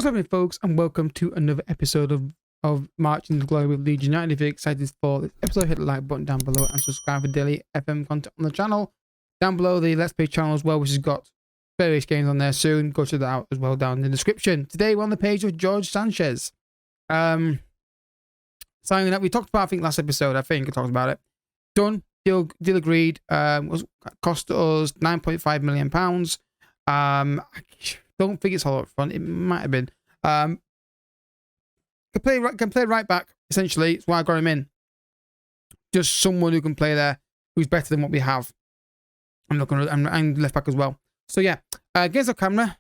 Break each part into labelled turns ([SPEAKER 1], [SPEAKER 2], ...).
[SPEAKER 1] What's happening, folks, and welcome to another episode of Marching to Glory with Leeds United. If you're excited for this episode, hit the like button down below and subscribe for daily FM content on the channel. Down below, the Let's Play channel as well, which has got various games on there soon. Go check that out as well down in the description. Today, we're on the page with George Sanchez. Signing up, we talked about, I think, last episode, I talked about it. Done, deal agreed. Cost us £9.5 million. I don't think it's all up front. It might have been. Can play right back. Essentially, it's why I got him in. Just someone who can play there, who's better than what we have. I'm left back as well. So yeah, against the camera.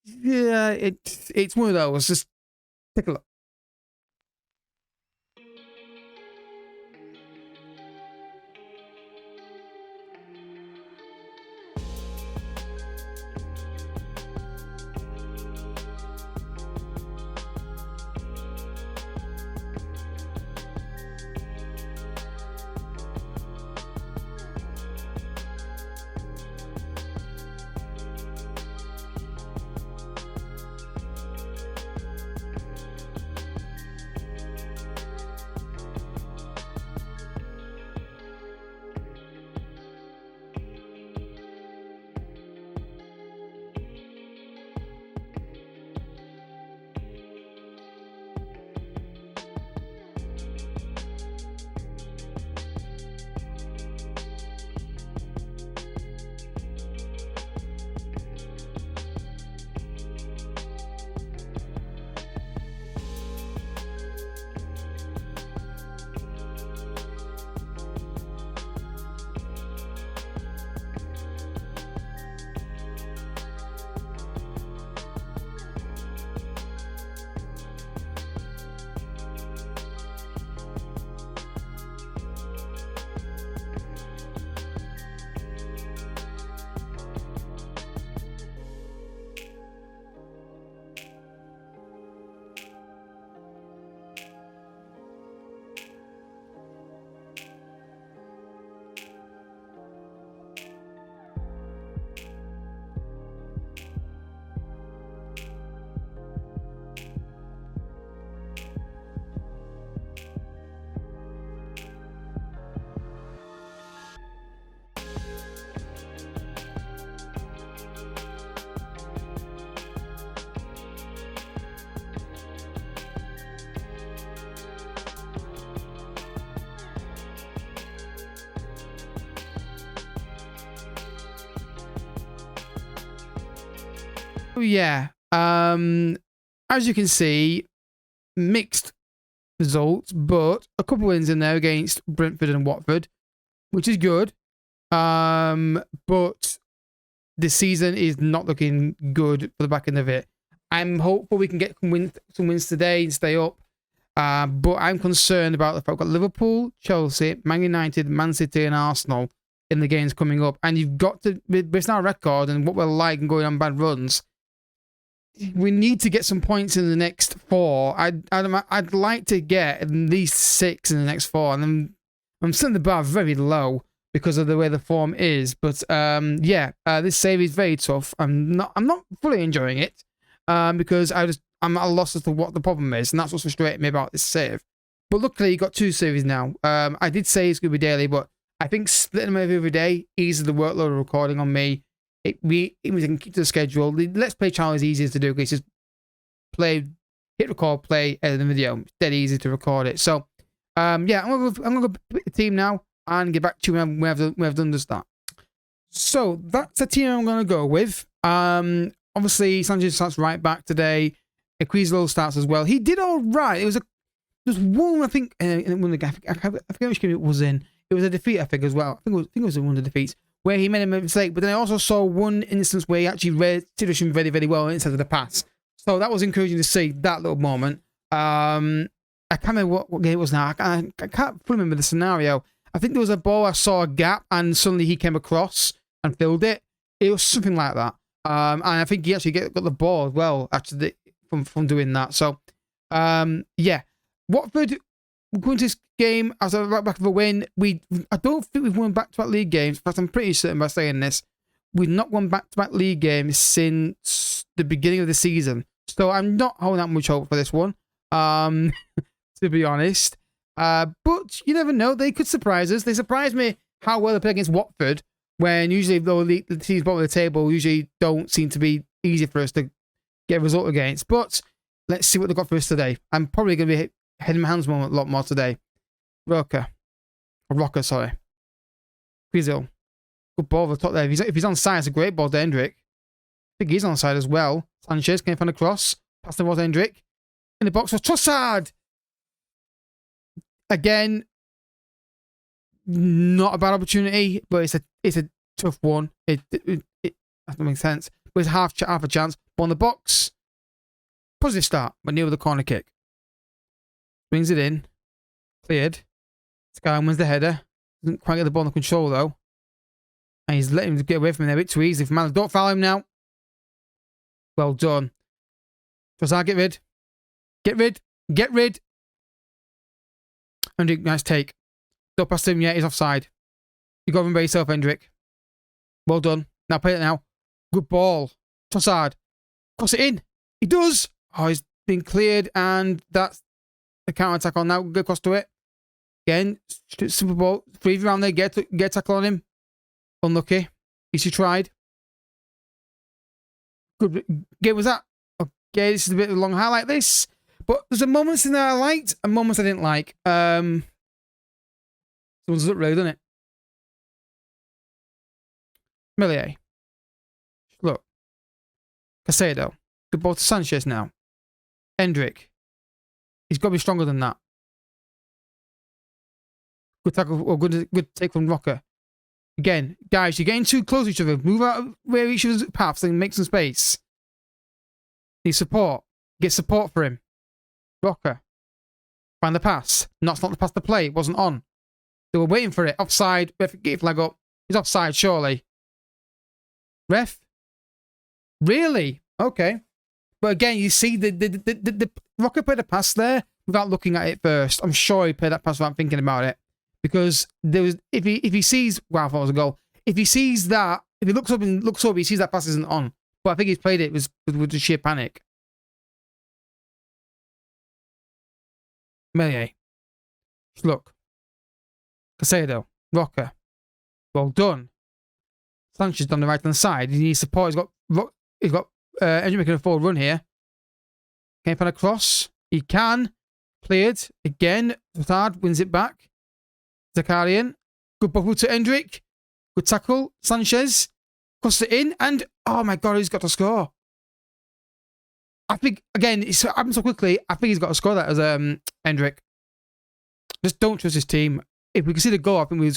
[SPEAKER 1] Yeah, it's one of those. Just take a look. Yeah, as you can see, mixed results, but a couple wins in there against Brentford and Watford, which is good. But the season is not looking good for the back end of it. I'm hopeful we can get some wins today and stay up. But I'm concerned about the fact we've got Liverpool, Chelsea, Man United, Man City, and Arsenal in the games coming up. And you've got to, based on our record and what we're like and going on bad runs, we need to get some points in the next four. I'd like to get at least 6 in the next 4, and then I'm setting the bar very low because of the way the form is. But yeah, this save is very tough. I'm not fully enjoying it because I'm at a loss as to what the problem is, and that's what's frustrating me about this save. But luckily, you got 2 saves now. I did say it's going to be daily, but I think splitting them every day eases the workload of recording on me. We can keep to the schedule. The Let's Play channel is easier to do because it's just play, hit record, play, edit the video. It's dead easy to record it. So, yeah, I'm gonna go pick the team now and get back to you when we've done the start. So that's the team I'm gonna go with. Obviously Sanchez starts right back today. Equizlo starts as well. He did all right. There's one, I think, in one of the I forget which game it was in. It was a defeat, I think, as well. I think it was one of the defeats where he made a mistake, but then I also saw one instance where he actually read the situation very, very well instead of the pass. So that was encouraging to see, that little moment. I can't remember what game it was now. I can't remember the scenario. I think there was a ball, I saw a gap, and suddenly he came across and filled it. It was something like that. And I think he actually got the ball as well, actually, from doing that. So, yeah. Watford, going to this game as a right back of a win. I don't think we've won back-to-back league games. In fact, I'm pretty certain by saying this. We've not won back-to-back league games since the beginning of the season. So I'm not holding that much hope for this one, to be honest. But you never know. They could surprise us. They surprised me how well they played against Watford, when usually the teams bottom of the table usually don't seem to be easy for us to get a result against. But let's see what they got for us today. I'm probably going to be heading my hands a lot more today. Rocker, sorry. Quizil. Good ball over the top there. If he's on side, it's a great ball to Hendrick. I think he's on side as well. Sanchez can find a cross. Pass the ball to Hendrick. In the box for Trossard. Again, not a bad opportunity, but it's a tough one. It doesn't make sense. But it's half a chance. Ball in the box. Positive start, but near with the corner kick. Brings it in. Cleared. Sky wins the header. Doesn't quite get the ball under control though. And he's letting him get away from him there a bit too easy. Man, don't foul him now. Well done. Trossard, get rid. Get rid. Get rid. Hendrick, nice take. Don't pass to him yet. He's offside. You got to run by yourself, Hendrick. Well done. Now play it now. Good ball. Trossard. Cross it in. He does. Oh, he's been cleared, and that's the counter attack on now. Go across to it. Again, simple ball. 3 around there. Get a tackle on him. Unlucky. He tried. Good game was that. Okay, this is a bit of a long highlight, this. But there's a moments in there I liked and moments I didn't like. Someone's looked really, doesn't it? Millier. Look. Casado. Good ball to Sanchez now. Hendrick. He's got to be stronger than that. Good tackle, or good take from Rocker. Again, guys, you're getting too close to each other. Move out of where each other's paths and make some space. Need support. Get support for him. Rocker. Find the pass. Not the pass to play. It wasn't on. They were waiting for it. Offside. Ref, get your flag up. He's offside, surely. Ref? Really? Okay. But again, you see the Rocker played a pass there without looking at it first. I'm sure he played that pass without thinking about it. Because there was, if he sees, wow, I thought it was a goal. If he sees that, if he looks up, he sees that pass isn't on. But I think he's played it with the sheer panic. Millier. Look. Casado. Rocker. Well done. Sanchez on the right hand side. He needs support. He's got Hendrick making a forward run here. Can he find a cross? He can. Cleared. Again. Trossard wins it back. Zakarian. Good bubble to Hendrick. Good tackle. Sanchez. Crossed it in. And, oh my God, he's got to score. I think, again, it's happened so quickly. I think he's got to score that as Hendrick. Just don't trust his team. If we can see the goal, I think we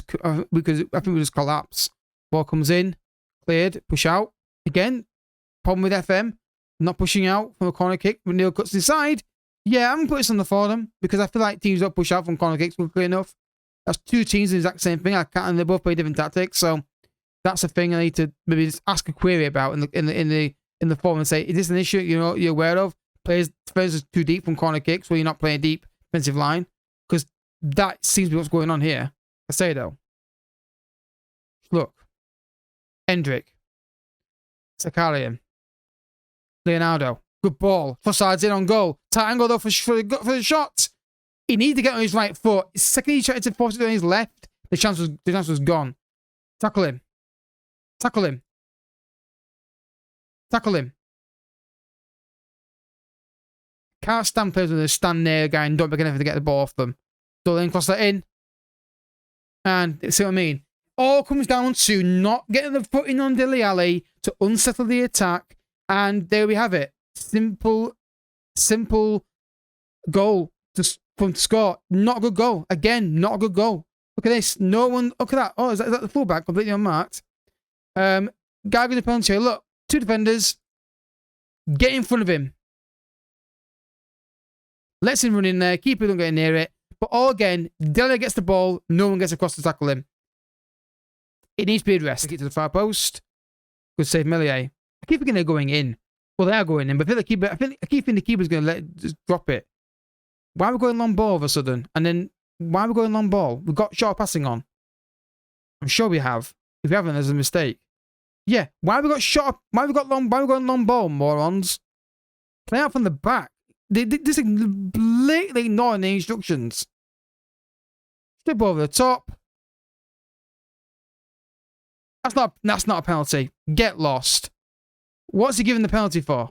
[SPEAKER 1] just collapse. Ball comes in. Cleared. Push out. Again, problem with FM. Not pushing out from a corner kick. When Neil cuts inside. Yeah, I'm going to put this on the forum because I feel like teams don't push out from corner kicks quickly enough. That's 2 teams in the exact same thing. And they both play different tactics. So that's a thing I need to maybe just ask a query about in the forum and say, is this an issue you're aware of? Players are too deep from corner kicks where you're not playing deep defensive line? Because that seems to be what's going on here. I say though. Look. Hendrick. Zakarian. Leonardo. Good ball. Trossard's in on goal. Tight angle though for the shot. He needed to get on his right foot. The second he tried to force it on his left, the chance was gone. Tackle him. Tackle him. Tackle him. Can't stand players with a stand near a guy and don't make an effort to get the ball off them. So then cross that in. And see what I mean? All comes down to not getting the foot in on Dele Alli to unsettle the attack. And there we have it. Simple goal to score. Not a good goal. Again, not a good goal. Look at this. No one. Look at that. Oh, is that the fullback? Completely unmarked. Guy with the penalty. Look, 2 defenders. Get in front of him. Lets him run in there. Keeper don't get near it. But all again, Dele gets the ball. No one gets across to tackle him. It needs to be addressed. Get to the far post. Good save, Millier. I keep thinking they're going in. Well, they are going in, but I keep thinking the keeper's going to just drop it. Why are we going long ball all of a sudden? And then, why are we going long ball? We've got short passing on. I'm sure we have. If we haven't, there's a mistake. Yeah, why have we got shot up? Why have we got long ball, morons? Play out from the back. This is blatantly ignoring the instructions. Strip over the top. That's not a penalty. Get lost. What's he giving the penalty for?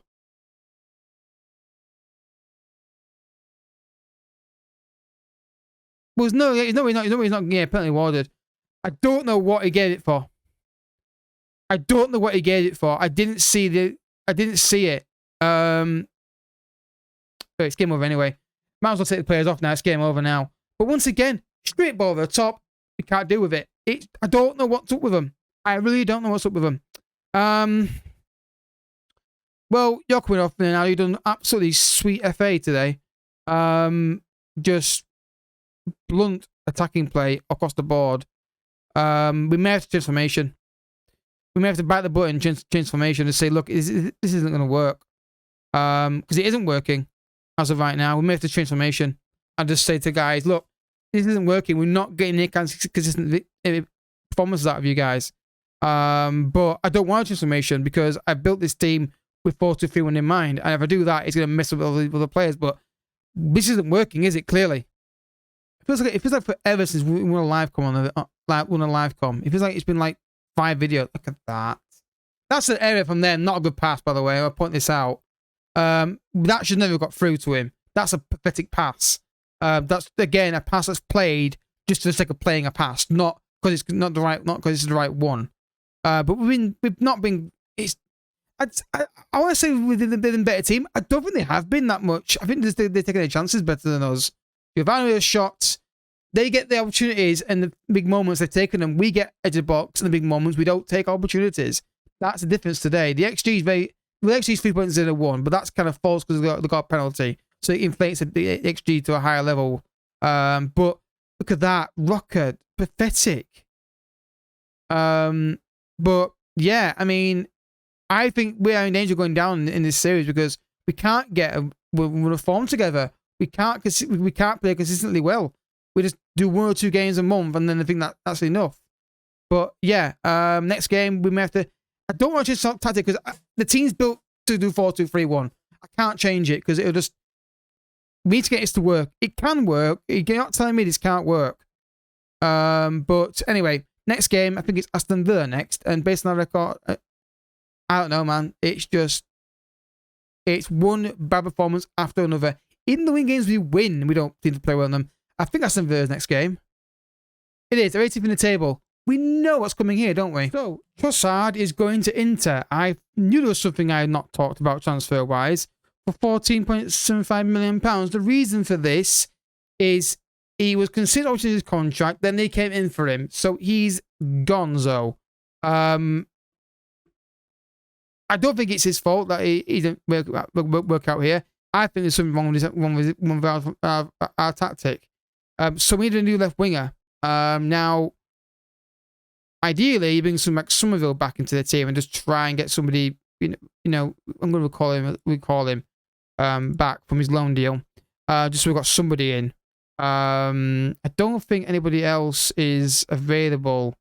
[SPEAKER 1] Well, he's not getting a penalty awarded. I don't know what he gave it for. I don't know what he gave it for. I didn't see it. But it's game over anyway. Might as well take the players off now. It's game over now. But once again, straight ball over the top. We can't deal with it. I don't know what's up with them. I really don't know what's up with them. Well, you're coming off now. You've done absolutely sweet FA today. Just blunt attacking play across the board. We may have to transformation. We may have to bite the button, transformation, and say, look, this isn't going to work. Because it isn't working as of right now. We may have to transformation and just say to guys, look, this isn't working. We're not getting any consistent performances out of you guys. But I don't want a transformation because I built this team with 4-2-3-1 in mind. And if I do that, it's going to mess with all the other players. But this isn't working, is it? Clearly. It feels like forever since we won a live com It feels like it's been like 5 videos. Look at that. That's an error from them. Not a good pass, by the way. I'll point this out. That should never have got through to him. That's a pathetic pass. That's again a pass that's played just for the sake of playing a pass, not because it's not because it's the right one. But we've not been. I want to say they've been a better team. I don't think they have been that much. I think they're taking their chances better than us. You've had a shot. They get the opportunities and the big moments they've taken them. We get edge of box and the big moments. We don't take opportunities. That's the difference today. The XG is the XG is 3.01, but that's kind of false because they got a penalty. So it inflates the XG to a higher level. But look at that. Rocker. Pathetic. But yeah, I mean, I think we are in danger of going down in this series because we can't get a form together. We can't play consistently well. We just do 1 or 2 games a month, and then I think that's enough. But yeah, next game we may have to. I don't want to change tactic because the team's built to do 4-2-3-1. I can't change it because it'll just. We need to get this to work. It can work. You're not telling me this can't work. But anyway, next game I think it's Aston Villa next, and based on our record, I don't know, man. It's one bad performance after another. Even the win games we win, we don't seem to play well in them. I think Aston Villa's next game. It is. They're 18th in the table. We know what's coming here, don't we? So, Trossard is going to Inter. I knew there was something I had not talked about transfer-wise. For £14.75 million. The reason for this is he was considered out of his contract, then they came in for him. So, he's gonzo. I don't think it's his fault that he didn't work out here. I think there's something wrong with our tactic. So we need a new left winger. Now, ideally, you bring someone like Somerville back into the team and just try and get somebody. I'm going to recall him back from his loan deal. Just so we've got somebody in. I don't think anybody else is available.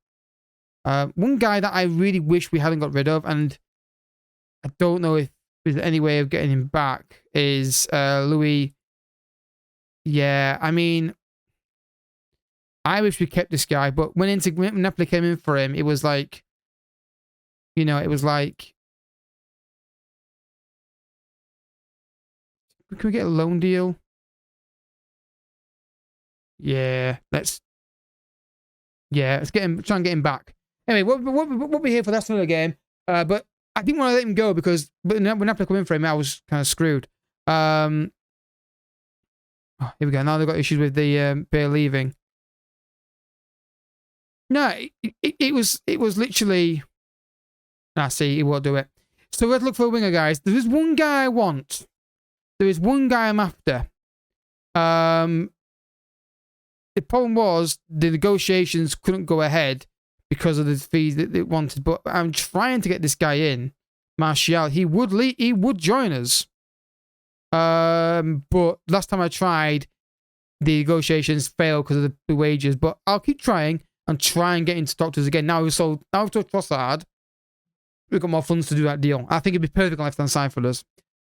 [SPEAKER 1] One guy that I really wish we hadn't got rid of, and I don't know if there's any way of getting him back, is Louis. Yeah, I mean, I wish we kept this guy, but when Napoli came in for him, it was like, it was like, can we get a loan deal? Yeah, let's get him, try and get him back. Anyway, we'll be here for that sort of game, but I didn't want to let him go because when Napoli come in for him, I was kind of screwed. Here we go. Now they've got issues with the player leaving. No, it was literally. See, he won't do it. So let's look for a winger, guys. There is one guy I want. There is one guy I'm after. The problem was the negotiations couldn't go ahead because of the fees that they wanted. But I'm trying to get this guy in, Martial. He would join us. But last time I tried, the negotiations failed because of the wages. But I'll keep trying and try and get into doctors again. Now we've told Trossard. we've got more funds to do that deal. I think it'd be perfect on left-hand side for us.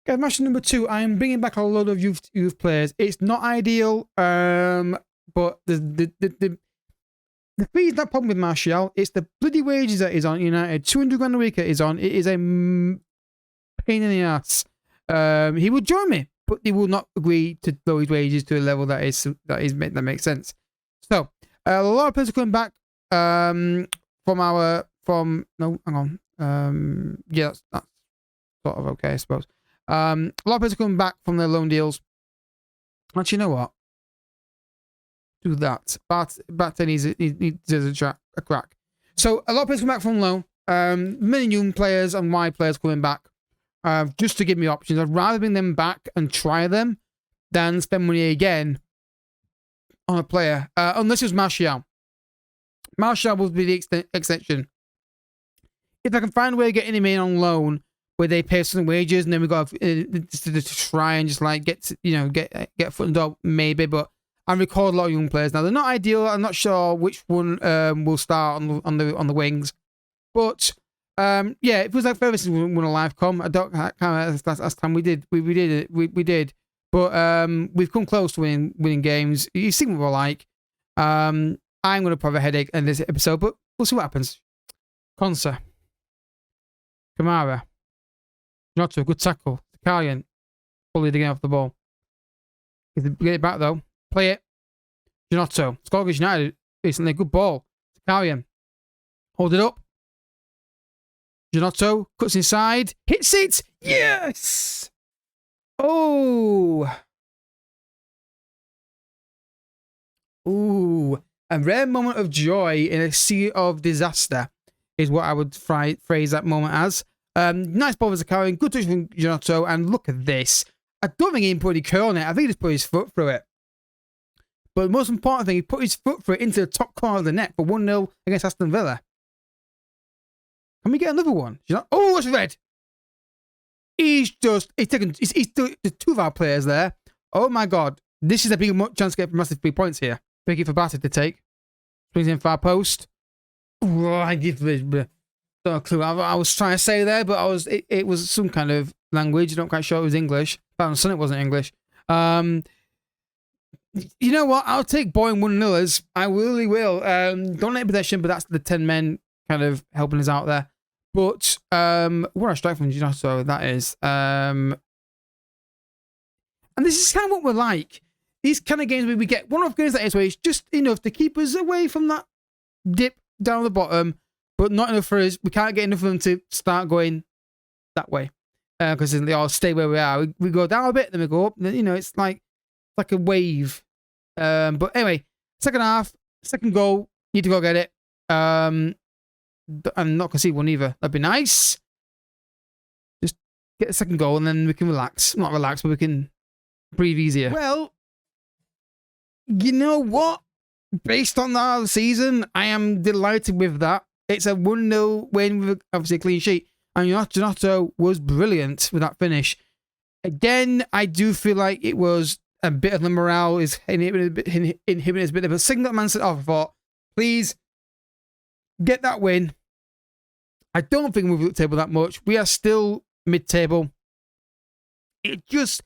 [SPEAKER 1] Guys, match number 2. I am bringing back a load of youth players. It's not ideal, but the fee is not a problem with Martial. It's the bloody wages that is on United. 200 grand a week it is on. It is a pain in the ass. He would join me, but he will not agree to lower his wages to a level that makes sense. So a lot of players are coming back yeah, that's sort of okay, I suppose. A lot of players are coming back from their loan deals. Actually, you know what? Do that. Bart needs a crack. So a lot of players come back from loan. Many young players and wide players coming back. Just to give me options. I'd rather bring them back and try them than spend money again on a player. Unless it was Martial. Martial will be the exception. If I can find a way of getting him in on loan where they pay some wages and then we got to try and just like get a foot in the door, maybe. But I record a lot of young players now. They're not ideal. I'm not sure which one will start on the wings. But yeah, it was like Ferguson won a live com. I can't remember last time we did. We did. But we've come close to winning games. You see what we're like. I'm going to have a headache in this episode, but we'll see what happens. Konsa. Kamara. Not a good tackle. Carlian. Fully digging off the ball. Get it back though. Play it. Gianotto. Scored against United recently. Good ball. Carlian. Hold it up. Gianotto cuts inside. Hits it. Yes! Oh. Ooh. A rare moment of joy in a sea of disaster is what I would phrase that moment as. Nice ball for Zakarian. Good touch from Gianotto. And look at this. I don't think he even put any curl on it. I think he just put his foot through it. But the most important thing, he put his foot through it into the top corner of the net for 1-0 against Aston Villa. Can we get another one? Oh, it's red. He's doing the 2 of our players there. Oh my God. This is a big chance to get massive 3 points here. Big it for Bassett to take. Swings in far post. Oh, I give no clue what I was trying to say there, but it was some kind of language. I'm not quite sure it was English. But on Sun it wasn't English. You know what? I'll take Boyne 1-0ers. I really will. Don't let possession, but that's the 10 men kind of helping us out there. But what a strike from Gianotto, that is. And this is kind of what we're like. These kind of games where we get one-off games like this where it's just enough to keep us away from that dip down the bottom, but not enough for us. We can't get enough of them to start going that way. Because they all stay where we are. We go down a bit, then we go up. It's like a wave. But anyway, second half, second goal, need to go get it. I'm not concede one either. That'd be nice. Just get a second goal and then we can relax. Not relax, but we can breathe easier. Well, you know what? Based on the season, I am delighted with that. It's a 1-0 win with obviously a clean sheet. And Gianotto was brilliant with that finish. Again, I do feel like it was a bit of the morale is inhibiting us a bit of a signal. Man said, I thought, please get that win. I don't think we've looked table that much. We are still mid-table. It's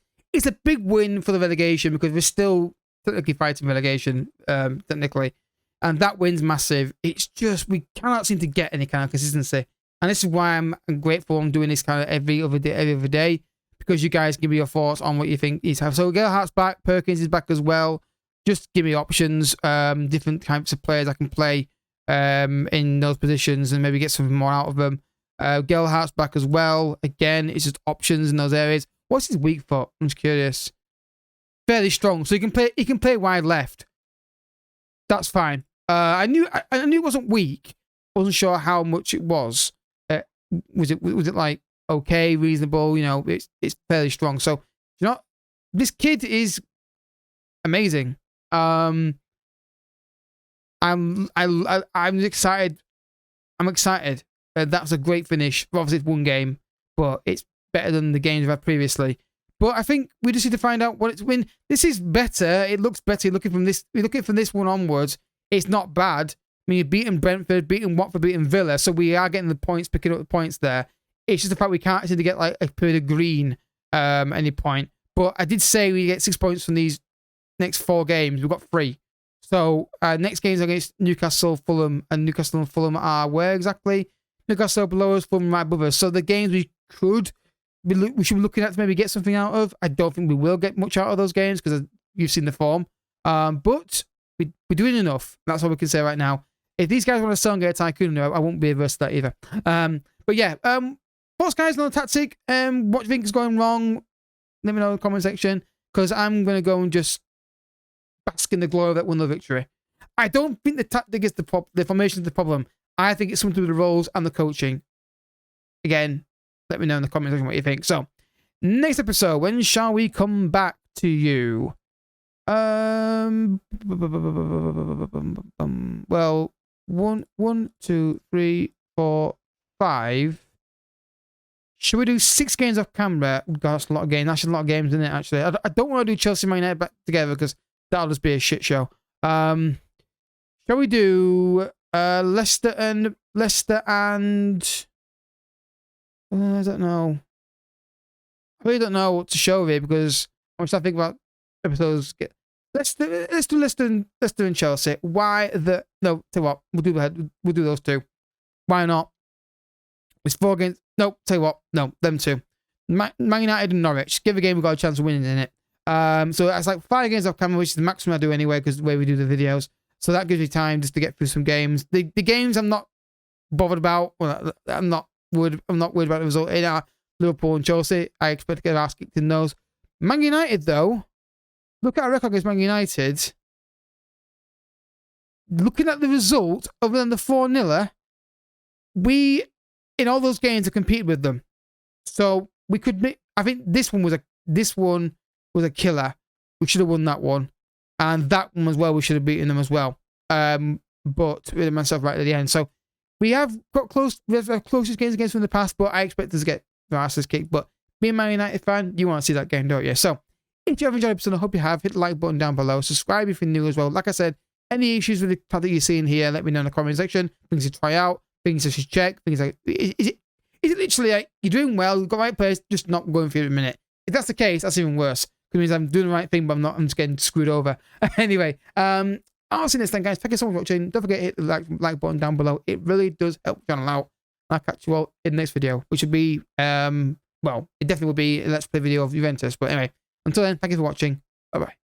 [SPEAKER 1] a big win for the relegation because we're still technically fighting relegation, technically. And that win's massive. It's just, we cannot seem to get any kind of consistency. And this is why I'm grateful I'm doing this kind of every other day. Because you guys give me your thoughts on what you think is have. So Gerhardt's back, Perkins is back as well. Just give me options, different types of players I can play in those positions and maybe get something more out of them. Gerhardt's back as well. Again, it's just options in those areas. What's his weak foot? I'm just curious. Fairly strong, so he can play wide left. That's fine. I knew it wasn't weak. I wasn't sure how much it was. Was it like okay, reasonable? It's fairly strong. So this kid is amazing. I'm excited. I'm excited. That's a great finish. Obviously, it's one game, but it's better than the games we've had previously. But I think we just need to find out what it's when. This is better. It looks better. Looking from this one onwards, it's not bad. mean, you're beating Brentford, beating Watford, beating Villa, so we are getting the points, picking up the points there. It's just the fact we can't seem to get like a period of green at any point. But I did say we get 6 points from these next 4 games. We've got 3. So next games are against Newcastle, Fulham, and Newcastle and Fulham are where exactly? Newcastle below us, Fulham right above us. So the games we should be looking at to maybe get something out of. I don't think we will get much out of those games because you've seen the form. But we're doing enough. That's all we can say right now. If these guys want to sell and get a tycoon, I won't be averse to that either. But yeah, thoughts, guys, on the tactic. What do you think is going wrong? Let me know in the comment section, because I'm going to go and just bask in the glory of that 1-0 victory. I don't think the tactic is the formation is the problem. I think it's something to do with the roles and the coaching. Again, let me know in the comment section what you think. So, next episode, when shall we come back to you? Well, 1, 2, 3, 4, 5. Should we do 6 games off camera? God, that's a lot of games. That's a lot of games, isn't it, actually? I don't want to do Chelsea Man United back together because that'll just be a shit show. Shall we do Leicester and I don't know. I really don't know what to show here because I'm trying to think about episodes. Let's do Leicester and Chelsea. Why the no? Tell you what, we'll do those 2. Why not? It's 4 games. No, tell you what, no, them 2. Man United and Norwich. Give a game we got a chance of winning in it. So that's like 5 games off camera, which is the maximum I do anyway, because the way we do the videos. So that gives me time just to get through some games. The games I'm not bothered about. Well, I'm not worried about the result in our Liverpool and Chelsea. I expect to get our ass kicked in those. Man United, though, look at our record against Man United. Looking at the result, other than the 4-0, we in all those games have competed with them. So we could make. I think this one was a killer. We should have won that one, and that one as well. We should have beaten them as well. But with myself right at the end. So we have got close. We have our closest games against them in the past, but I expect us to get our asses kicked. But being a Man United fan, you want to see that game, don't you? So if you have enjoyed the episode, I hope you have. Hit the like button down below. Subscribe if you're new as well. Like I said, any issues with the part that you're seeing here, let me know in the comment section. Things to try out, things I should check, things like is it literally like you're doing well, you've got the right place, just not going for it in a minute. If that's the case, that's even worse. It means I'm doing the right thing, but I'm just getting screwed over. Anyway, I'll see you next time, guys. Thank you so much for watching. Don't forget to hit the like button down below. It really does help the channel out. I'll catch you all in the next video, which will be well, it definitely will be a Let's Play video of Juventus. But anyway, until then, thank you for watching. Bye bye.